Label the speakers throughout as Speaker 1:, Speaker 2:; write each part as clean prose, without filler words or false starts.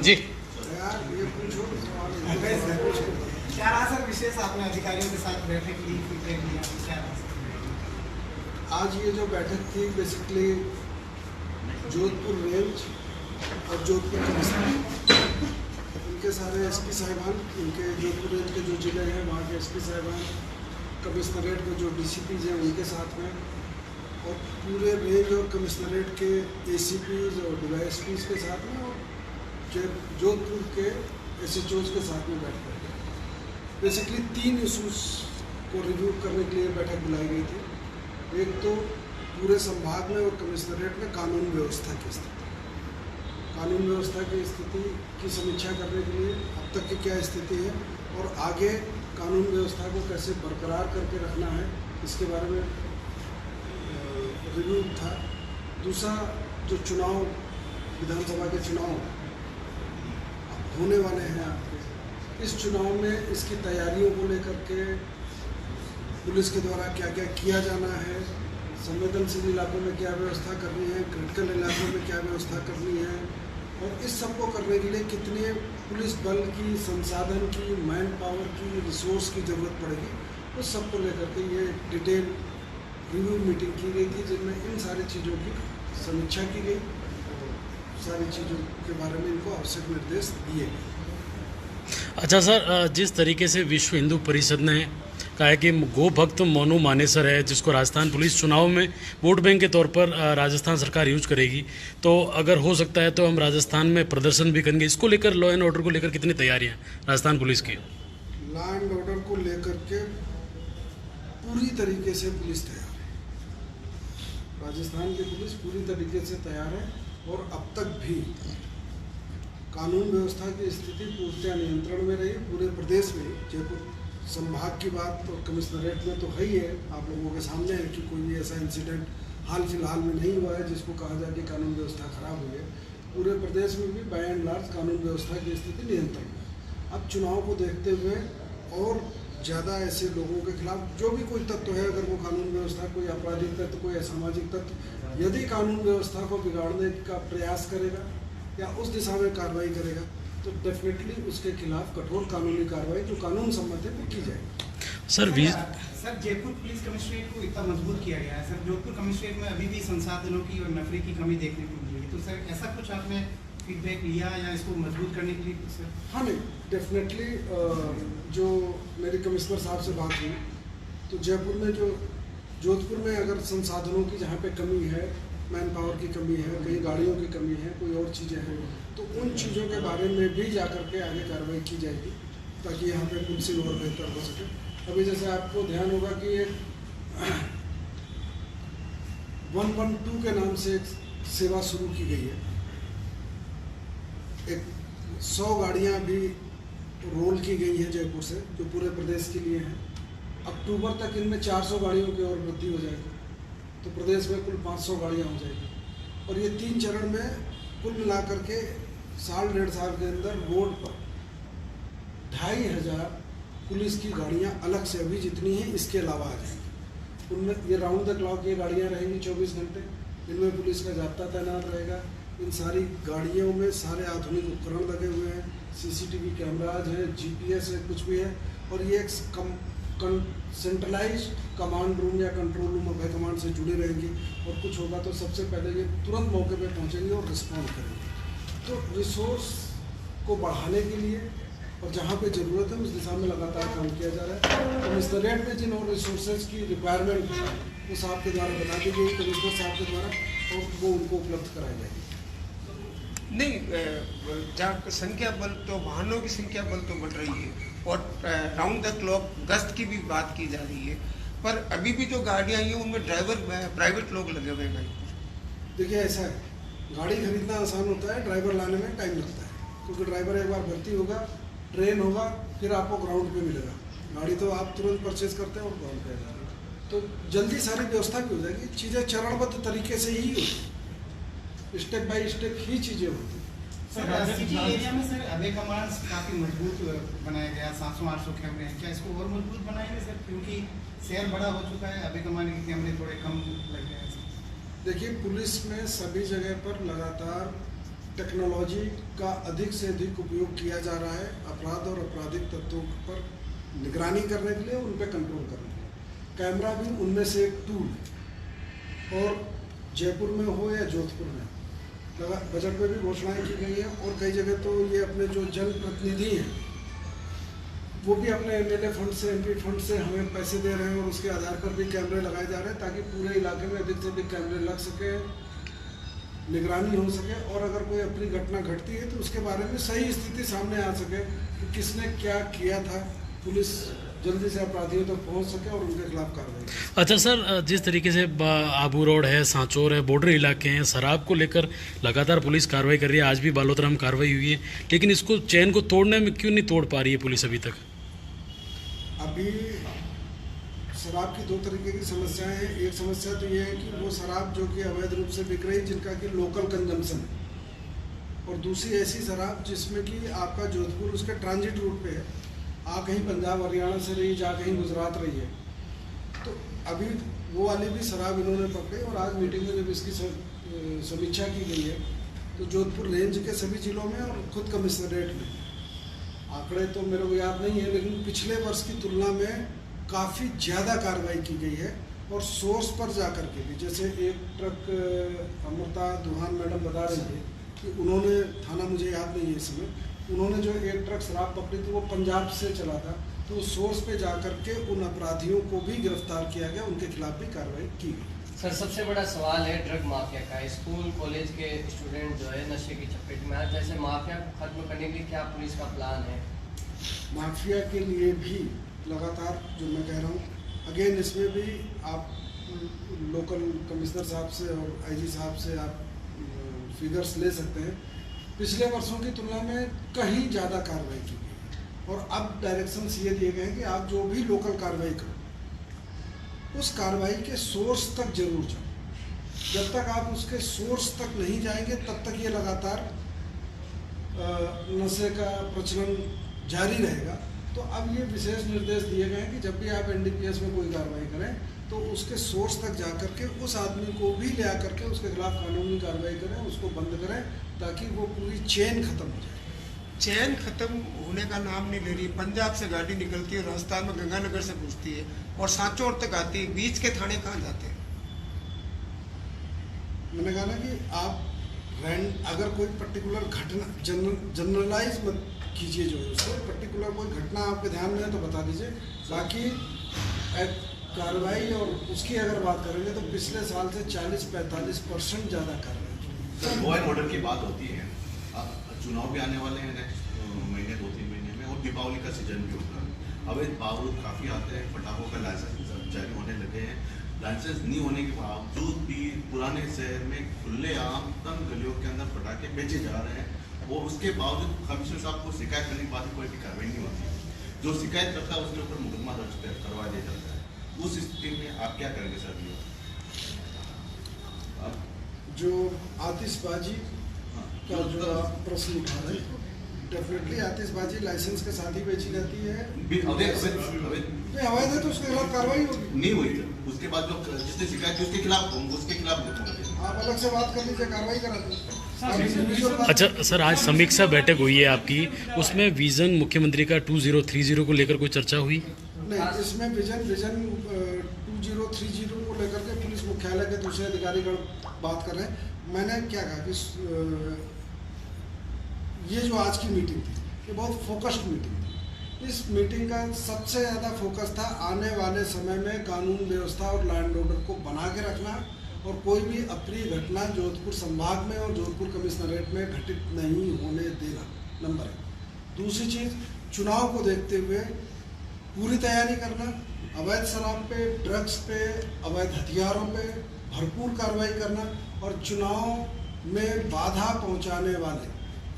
Speaker 1: जी
Speaker 2: क्या रहा सर विशेष, आपने अधिकारियों के साथ बैठक ली, फीडबैक लिया, क्या रहा?
Speaker 3: आज ये जो बैठक थी बेसिकली जोधपुर रेंज और जोधपुर कमिश्नर, उनके सारे एसपी साहिबान, उनके जोधपुर रेंज के जो जिले हैं वहाँ के एसपी साहिबान, कमिश्नरेट के जो डीसीपीज हैं उनके साथ में, और पूरे रेंज और कमिश्नरेट के एसीपीज और डीवाईएसपीज के साथ में, और जोधपुर के एसएचओज के साथ में बैठ कर बेसिकली 3 इशूज़ को रिव्यू करने के लिए बैठक बुलाई गई थी। एक तो पूरे संभाग में और कमिश्नरेट में कानून व्यवस्था की स्थिति, कानून व्यवस्था की स्थिति की समीक्षा करने के लिए अब तक की क्या स्थिति है और आगे कानून व्यवस्था को कैसे बरकरार करके रखना है, इसके बारे में रिव्यू था। दूसरा, जो चुनाव, विधानसभा के चुनाव होने वाले हैं आपके, इस चुनाव में इसकी तैयारियों को लेकर के पुलिस के द्वारा क्या क्या किया जाना है, संवेदनशील इलाकों में क्या व्यवस्था करनी है, क्रिटिकल इलाकों में क्या व्यवस्था करनी है, और इस सब को करने के लिए कितने पुलिस बल की, संसाधन की, मैन पावर की, रिसोर्स की ज़रूरत पड़ेगी, उस सब को लेकर के ये डिटेल रिव्यू मीटिंग की गई थी, जिनमें इन सारी चीज़ों की समीक्षा की गई और सारी चीज़ों के बारे में इनको आवश्यक निर्देश दिए गए।
Speaker 1: अच्छा सर, जिस तरीके से विश्व हिंदू परिषद ने कहा है कि गो भक्त मोनू मानेसर है, जिसको राजस्थान पुलिस चुनाव में वोट बैंक के तौर पर राजस्थान सरकार यूज करेगी, तो अगर हो सकता है तो हम राजस्थान में प्रदर्शन भी करेंगे। इसको लेकर, लॉ एंड ऑर्डर को लेकर कितनी तैयारियां राजस्थान पुलिस की?
Speaker 3: लॉ एंड ऑर्डर को लेकर के पूरी तरीके से पुलिस तैयार है, राजस्थान की पुलिस पूरी तरीके से तैयार है, और अब तक भी कानून व्यवस्था की स्थिति पूर्णतः नियंत्रण में रही पूरे प्रदेश में। जयपुर संभाग की बात तो कमिश्नरेट में तो है ही है, आप लोगों के सामने है कि कोई भी ऐसा इंसिडेंट हाल फिलहाल में नहीं हुआ है जिसको कहा जाए कि कानून व्यवस्था खराब हुई है। पूरे प्रदेश में भी बाय एंड लार्ज कानून व्यवस्था की स्थिति नियंत्रण में। अब चुनाव को देखते हुए और ज़्यादा ऐसे लोगों के खिलाफ जो भी कोई तत्व है, अगर वो कानून व्यवस्था, कोई आपराधिक तत्व, कोई असामाजिक तत्व यदि कानून व्यवस्था को बिगाड़ने का प्रयास करेगा या उस दिशा में कार्रवाई करेगा, तो डेफिनेटली उसके खिलाफ कठोर कानूनी कार्रवाई जो कानून सम्मत है वो की जाएगी।
Speaker 1: सर
Speaker 2: जयपुर पुलिस कमिश्नरेट को इतना मजबूत किया गया है सर, जोधपुर कमिश्नरेट में अभी भी संसाधनों की और नफरी की कमी देखने को मिल रही है, तो सर ऐसा कुछ आपने फीडबैक लिया या इसको मजबूत करने के लिए सर?
Speaker 3: हाँ, नहीं, डेफिनेटली जो मेरी कमिश्नर साहब से बात हुई तो जयपुर में जो जोधपुर में अगर संसाधनों की जहाँ पे कमी है, मैन पावर की कमी है, कहीं गाड़ियों की कमी है, कोई और चीज़ें हैं, तो उन चीज़ों के बारे में भी जाकर के आगे कार्रवाई की जाएगी ताकि यहाँ पे पुलिसिंग और बेहतर हो सके। अभी जैसे आपको ध्यान होगा कि एक 112 के नाम से एक सेवा शुरू की गई है, एक 100 गाड़ियाँ भी रोल की गई हैं जयपुर से, जो पूरे प्रदेश के लिए हैं। अक्टूबर तक इनमें 400 गाड़ियों की और वृद्धि हो जाएगी, तो प्रदेश में कुल 500 गाड़ियाँ हो जाएगी, और ये 3 चरण में कुल मिलाकर के साल 1.5 साल के अंदर रोड पर 2500 पुलिस की गाड़ियाँ अलग से अभी जितनी हैं इसके अलावा आ जाएंगी। उनमें ये राउंड द क्लॉक ये गाड़ियाँ रहेंगी 24 घंटे, इनमें पुलिस का जाब्ता तैनात रहेगा। इन सारी गाड़ियों में सारे आधुनिक उपकरण लगे हुए हैं, सीसीटीवी कैमराज हैं, जीपीएस है, कुछ भी है, और ये एक सेंट्रलाइज कमांड रूम या control room of high command से जुड़े रहेंगे, और कुछ होगा तो सबसे पहले ये तुरंत मौके पे पहुंचेंगे और रिस्पॉन्ड करेंगे। तो रिसोर्स को बढ़ाने के लिए और जहाँ पे ज़रूरत है उस दिशा में लगातार काम किया जा रहा है। कमिश्नरेट में जिन और रिसोर्सेज की रिक्वायरमेंट है वो साहब के द्वारा बता दी गई, कमिश्नर साहब के द्वारा, और वो उनको उपलब्ध कराई जाएगी।
Speaker 4: नहीं, जहाँ संख्या बल तो वाहनों की संख्या बल तो बढ़ रही है और राउंड द क्लॉक गश्त की भी बात की जा रही है, पर अभी भी जो गाड़ियाँ हैं उनमें ड्राइवर प्राइवेट लोग लगे हुए हैं।
Speaker 3: देखिए, ऐसा है, गाड़ी खरीदना आसान होता है, ड्राइवर लाने में टाइम लगता है, क्योंकि ड्राइवर एक बार भर्ती होगा, ट्रेन होगा, फिर आपको ग्राउंड पे मिलेगा। गाड़ी तो आप तुरंत परचेज करते हैं और ग्राउंड पे जाते हैं, तो जल्दी सारी व्यवस्था भी हो जाएगी। चीज़ें चरणबद्ध तरीके से ही होती, स्टेप बाय स्टेप ही चीज़ें होती।
Speaker 2: सर सिटी एरिया में सर अभय कमांड काफ़ी मजबूत बनाया गया, 700-800 कैमरे हैं, क्या इसको और मजबूत बनाएंगे सर? क्योंकि शहर बड़ा हो चुका है, अभय कमांड के कैमरे थोड़े कम लग गए हैं।
Speaker 3: देखिए, पुलिस में सभी जगह पर लगातार टेक्नोलॉजी का अधिक से अधिक उपयोग किया जा रहा है अपराध और आपराधिक तत्वों पर निगरानी करने के लिए, उन पर कंट्रोल करने के लिए। कैमरा भी उनमें से एक टूल है। और जयपुर में हो या जोधपुर में, बजट में भी घोषणाएं की गई हैं और कई जगह तो ये अपने जो जनप्रतिनिधि हैं वो भी अपने एमएलए फंड से, एमपी फंड से हमें पैसे दे रहे हैं और उसके आधार पर भी कैमरे लगाए जा रहे हैं ताकि पूरे इलाके में अधिक से अधिक कैमरे लग सके, निगरानी हो सके और अगर कोई अपनी घटना घटती है तो उसके बारे में सही स्थिति सामने आ सके कि किसने क्या किया था, पुलिस जल्दी से अपराधियों तक पहुंच सके और उनके खिलाफ कार्रवाई करे।
Speaker 1: अच्छा सर, जिस तरीके से आबू रोड है, सांचौर है, बॉर्डर इलाके हैं, शराब को लेकर लगातार पुलिस कार्रवाई कर रही है, आज भी बालोतरा में कार्रवाई हुई है, लेकिन इसको चैन को तोड़ने में क्यों नहीं तोड़ पा रही है पुलिस अभी तक?
Speaker 3: अभी शराब की दो तरीके की समस्याएं हैं। एक समस्या तो ये है कि वो शराब जो कि अवैध रूप से बिक रही, जिनका कि लोकल कंजम्पशन है, और दूसरी ऐसी शराब जिसमें कि आपका जोधपुर उसके ट्रांजिट रूट पे है, आ कहीं पंजाब हरियाणा से रही, जा कहीं गुजरात रही है। तो अभी वो वाली भी शराब इन्होंने पकड़ी और आज मीटिंग में जब इसकी समीक्षा की गई है तो जोधपुर रेंज के सभी जिलों में और खुद कमिश्नरेट में, आंकड़े तो मेरे को याद नहीं है, लेकिन पिछले वर्ष की तुलना में काफ़ी ज़्यादा कार्रवाई की गई है। और सोर्स पर जा कर के भी, जैसे एक ट्रक अमृता दुहान मैडम बता रही है कि उन्होंने, थाना मुझे याद नहीं है इस समय, उन्होंने जो एक ट्रक शराब पकड़ी थी वो पंजाब से चला था, तो उस सोर्स पे जा कर के उन अपराधियों को भी गिरफ्तार किया गया, उनके खिलाफ भी कार्रवाई की गई।
Speaker 5: सर, सबसे बड़ा सवाल है ड्रग माफिया का। स्कूल कॉलेज के स्टूडेंट जो है नशे की चपेट में आए, जैसे माफिया को खत्म करने के लिए क्या पुलिस का प्लान है?
Speaker 3: माफिया के लिए भी लगातार, जो मैं कह रहा हूँ अगेन, इसमें भी आप लोकल कमिश्नर साहब से और आईजी साहब से आप फिगर्स ले सकते हैं। पिछले वर्षों की तुलना में कहीं ज़्यादा कार्रवाई की गई और अब डायरेक्शंस ये दिए गए हैं कि आप जो भी लोकल कार्रवाई करो उस कार्रवाई के सोर्स तक जरूर जाओ। जब तक आप उसके सोर्स तक नहीं जाएंगे तब तक ये लगातार नशे का प्रचलन जारी रहेगा। तो अब ये विशेष निर्देश दिए गए हैं कि जब भी आप एनडीपीएस में कोई कार्रवाई करें तो उसके सोर्स तक जा करके उस आदमी को भी ले आकर के उसके खिलाफ कानूनी कार्रवाई करें, उसको बंद करें, ताकि वो पूरी चेन खत्म हो जाए।
Speaker 4: चैन खत्म होने का नाम नहीं ले रही। पंजाब से गाड़ी निकलती है, राजस्थान में गंगानगर से घुसती है और सांचौर तक आती है, बीच के थाने कहाँ जाते हैं?
Speaker 3: मैंने कहा ना कि आप अगर कोई पर्टिकुलर घटना जनरलाइज मत कीजिए, जो है उसको पर्टिकुलर कोई घटना आपके ध्यान में है तो बता दीजिए। बाकी कार्रवाई और उसकी अगर बात करेंगे तो पिछले साल से 40-45% ज़्यादा कार्रवाई।
Speaker 6: लॉ एंड ऑर्डर की बात होती है, चुनाव भी आने वाले हैं नेक्स्ट महीने 2-3 महीने में, और दीपावली का सीजन भी होगा। अवैध बारूद काफ़ी आते हैं, पटाखों का लाइसेंस जारी होने लगे हैं। लाइसेंस नहीं होने के बावजूद भी पुराने शहर में खुलेआम तंग गलियों के अंदर पटाखे बेचे जा रहे हैं और उसके बावजूद कमिश्नर साहब को शिकायत करने के बाद कोई भी कार्रवाई नहीं होती। जो शिकायत करता है उसके ऊपर मुकदमा दर्ज करवा दिया जाता है। उस स्थिति में आप क्या करेंगे सर?
Speaker 3: जो आतिशबाजी का जो आप प्रश्न उठा रहे हैं, डेफिनेटली आतिशबाजी लाइसेंस के साथ ही बेची जाती है। अवैध है तो उसके खिलाफ कार्रवाई होगी।
Speaker 6: नहीं हुई उसके बाद जो जिसने शिकायत की उसके खिलाफ
Speaker 3: आप अलग से बात कर लीजिए, कार्रवाई करा दीजिए।
Speaker 1: अच्छा सर, आज समीक्षा बैठक हुई है आपकी, उसमें विजन मुख्यमंत्री का 2030 को लेकर कोई चर्चा हुई?
Speaker 3: नहीं, इसमें विजन 2030 को लेकर के पुलिस मुख्यालय के दूसरे अधिकारीगण बात कर रहे हैं। मैंने क्या कहा कि ये जो आज की मीटिंग थी ये बहुत फोकस्ड मीटिंग थी। इस मीटिंग का सबसे ज़्यादा फोकस था आने वाले समय में कानून व्यवस्था और लॉ एंड ऑर्डर को बना के रखना और कोई भी अप्रिय घटना जोधपुर संभाग में और जोधपुर कमिश्नरेट में घटित नहीं होने देना, नंबर 1। दूसरी चीज़, चुनाव को देखते हुए पूरी तैयारी करना, अवैध शराब पे, ड्रग्स पे, अवैध हथियारों पे भरपूर कार्रवाई करना और चुनाव में बाधा पहुंचाने वाले,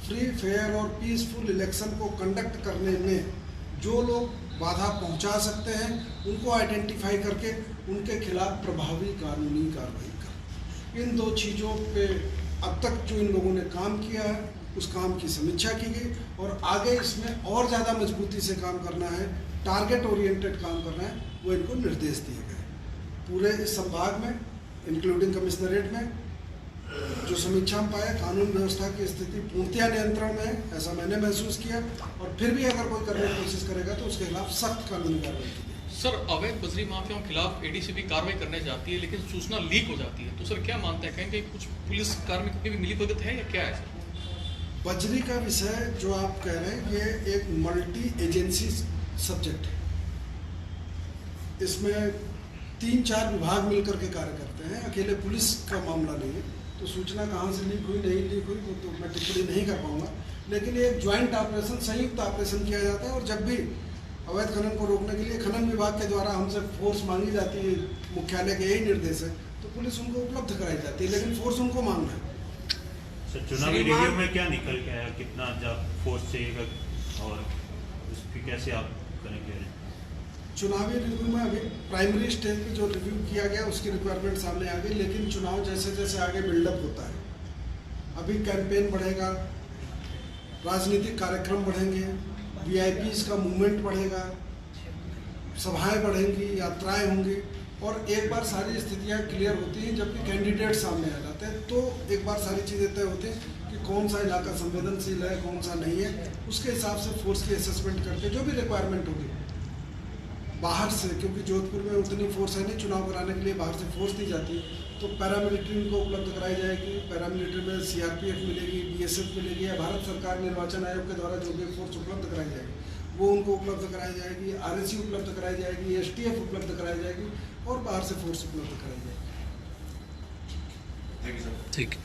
Speaker 3: फ्री फेयर और पीसफुल इलेक्शन को कंडक्ट करने में जो लोग बाधा पहुंचा सकते हैं उनको आइडेंटिफाई करके उनके खिलाफ प्रभावी कानूनी कार्रवाई कर। इन 2 चीज़ों पे अब तक जो इन लोगों ने काम किया है उस काम की समीक्षा की गई और आगे इसमें और ज़्यादा मजबूती से काम करना है, टारगेट ओरिएंटेड काम करना है, वो इनको निर्देश दिए गए। पूरे इस संभाग में इंक्लूडिंग कमिश्नरेट में जो समीक्षा में पाया, कानून व्यवस्था की स्थिति पूर्णतया नियंत्रण में है, ऐसा मैंने महसूस किया। और फिर भी अगर कोई करने की कोशिश करेगा तो उसके खिलाफ सख्त कानूनी कार्रवाई की जाएगी।
Speaker 7: सर, अवैध बजरी माफियाओं के खिलाफ एडीसीपी कार्रवाई करने जाती है, लेकिन सूचना लीक हो जाती है, तो सर क्या मानते हैं, कहीं कुछ पुलिस कार्मिकों की भी मिलीभगत है या क्या है सर?
Speaker 3: बजरी का विषय जो आप कह रहे हैं, ये एक मल्टी एजेंसी सब्जेक्ट है। इसमें 3-4 विभाग मिलकर के कार्य करते हैं, अकेले पुलिस का मामला नहीं है। तो सूचना कहाँ से लीक हुई, नहीं लीक हुई, वो तो मैं टिप्पणी नहीं कर पाऊंगा। लेकिन ये एक ज्वाइंट ऑपरेशन, संयुक्त ऑपरेशन किया जाता है। और जब भी अवैध खनन को रोकने के लिए खनन विभाग के द्वारा हमसे फोर्स मांगी जाती है, मुख्यालय के यही निर्देश है, तो पुलिस उनको उपलब्ध कराई जाती है, लेकिन फोर्स उनको मांगना है।
Speaker 8: सर, चुनावी रिव्यू में क्या निकल के आया, कितना फोर्स चाहिएगा और उसकी कैसे आप करेंगे?
Speaker 3: चुनावी रिव्यू में अभी प्राइमरी स्टेज पे जो रिव्यू किया गया उसकी रिक्वायरमेंट सामने आ गई, लेकिन चुनाव जैसे जैसे आगे बिल्डअप होता है, अभी कैंपेन बढ़ेगा, राजनीतिक कार्यक्रम बढ़ेंगे, वीआईपीज का मूवमेंट बढ़ेगा, सभाएं बढ़ेंगी, यात्राएं होंगी। और एक बार सारी स्थितियां क्लियर होती हैं, जबकि कैंडिडेट सामने आ जाते हैं, तो एक बार सारी चीज़ें तय होती हैं कि कौन सा इलाका संवेदनशील है, कौन सा नहीं है। उसके हिसाब से फोर्स की असेसमेंट करके जो भी रिक्वायरमेंट होगी बाहर से, क्योंकि जोधपुर में उतनी फोर्स है नहीं चुनाव कराने के लिए, बाहर से फोर्स दी जाती है, तो पैरामिलिट्री उनको उपलब्ध कराई जाएगी। पैरामिलिट्री में सीआरपीएफ मिलेगी, बीएसएफ मिलेगी, या भारत सरकार निर्वाचन आयोग के द्वारा जो भी फोर्स उपलब्ध कराई जाएगी वो उनको उपलब्ध कराई जाएगी। आरएसी उपलब्ध कराई जाएगी, एसटीएफ उपलब्ध कराई जाएगी और बाहर से फोर्स उपलब्ध कराई जाएगी।
Speaker 6: Thank you sir.
Speaker 1: ठीक है।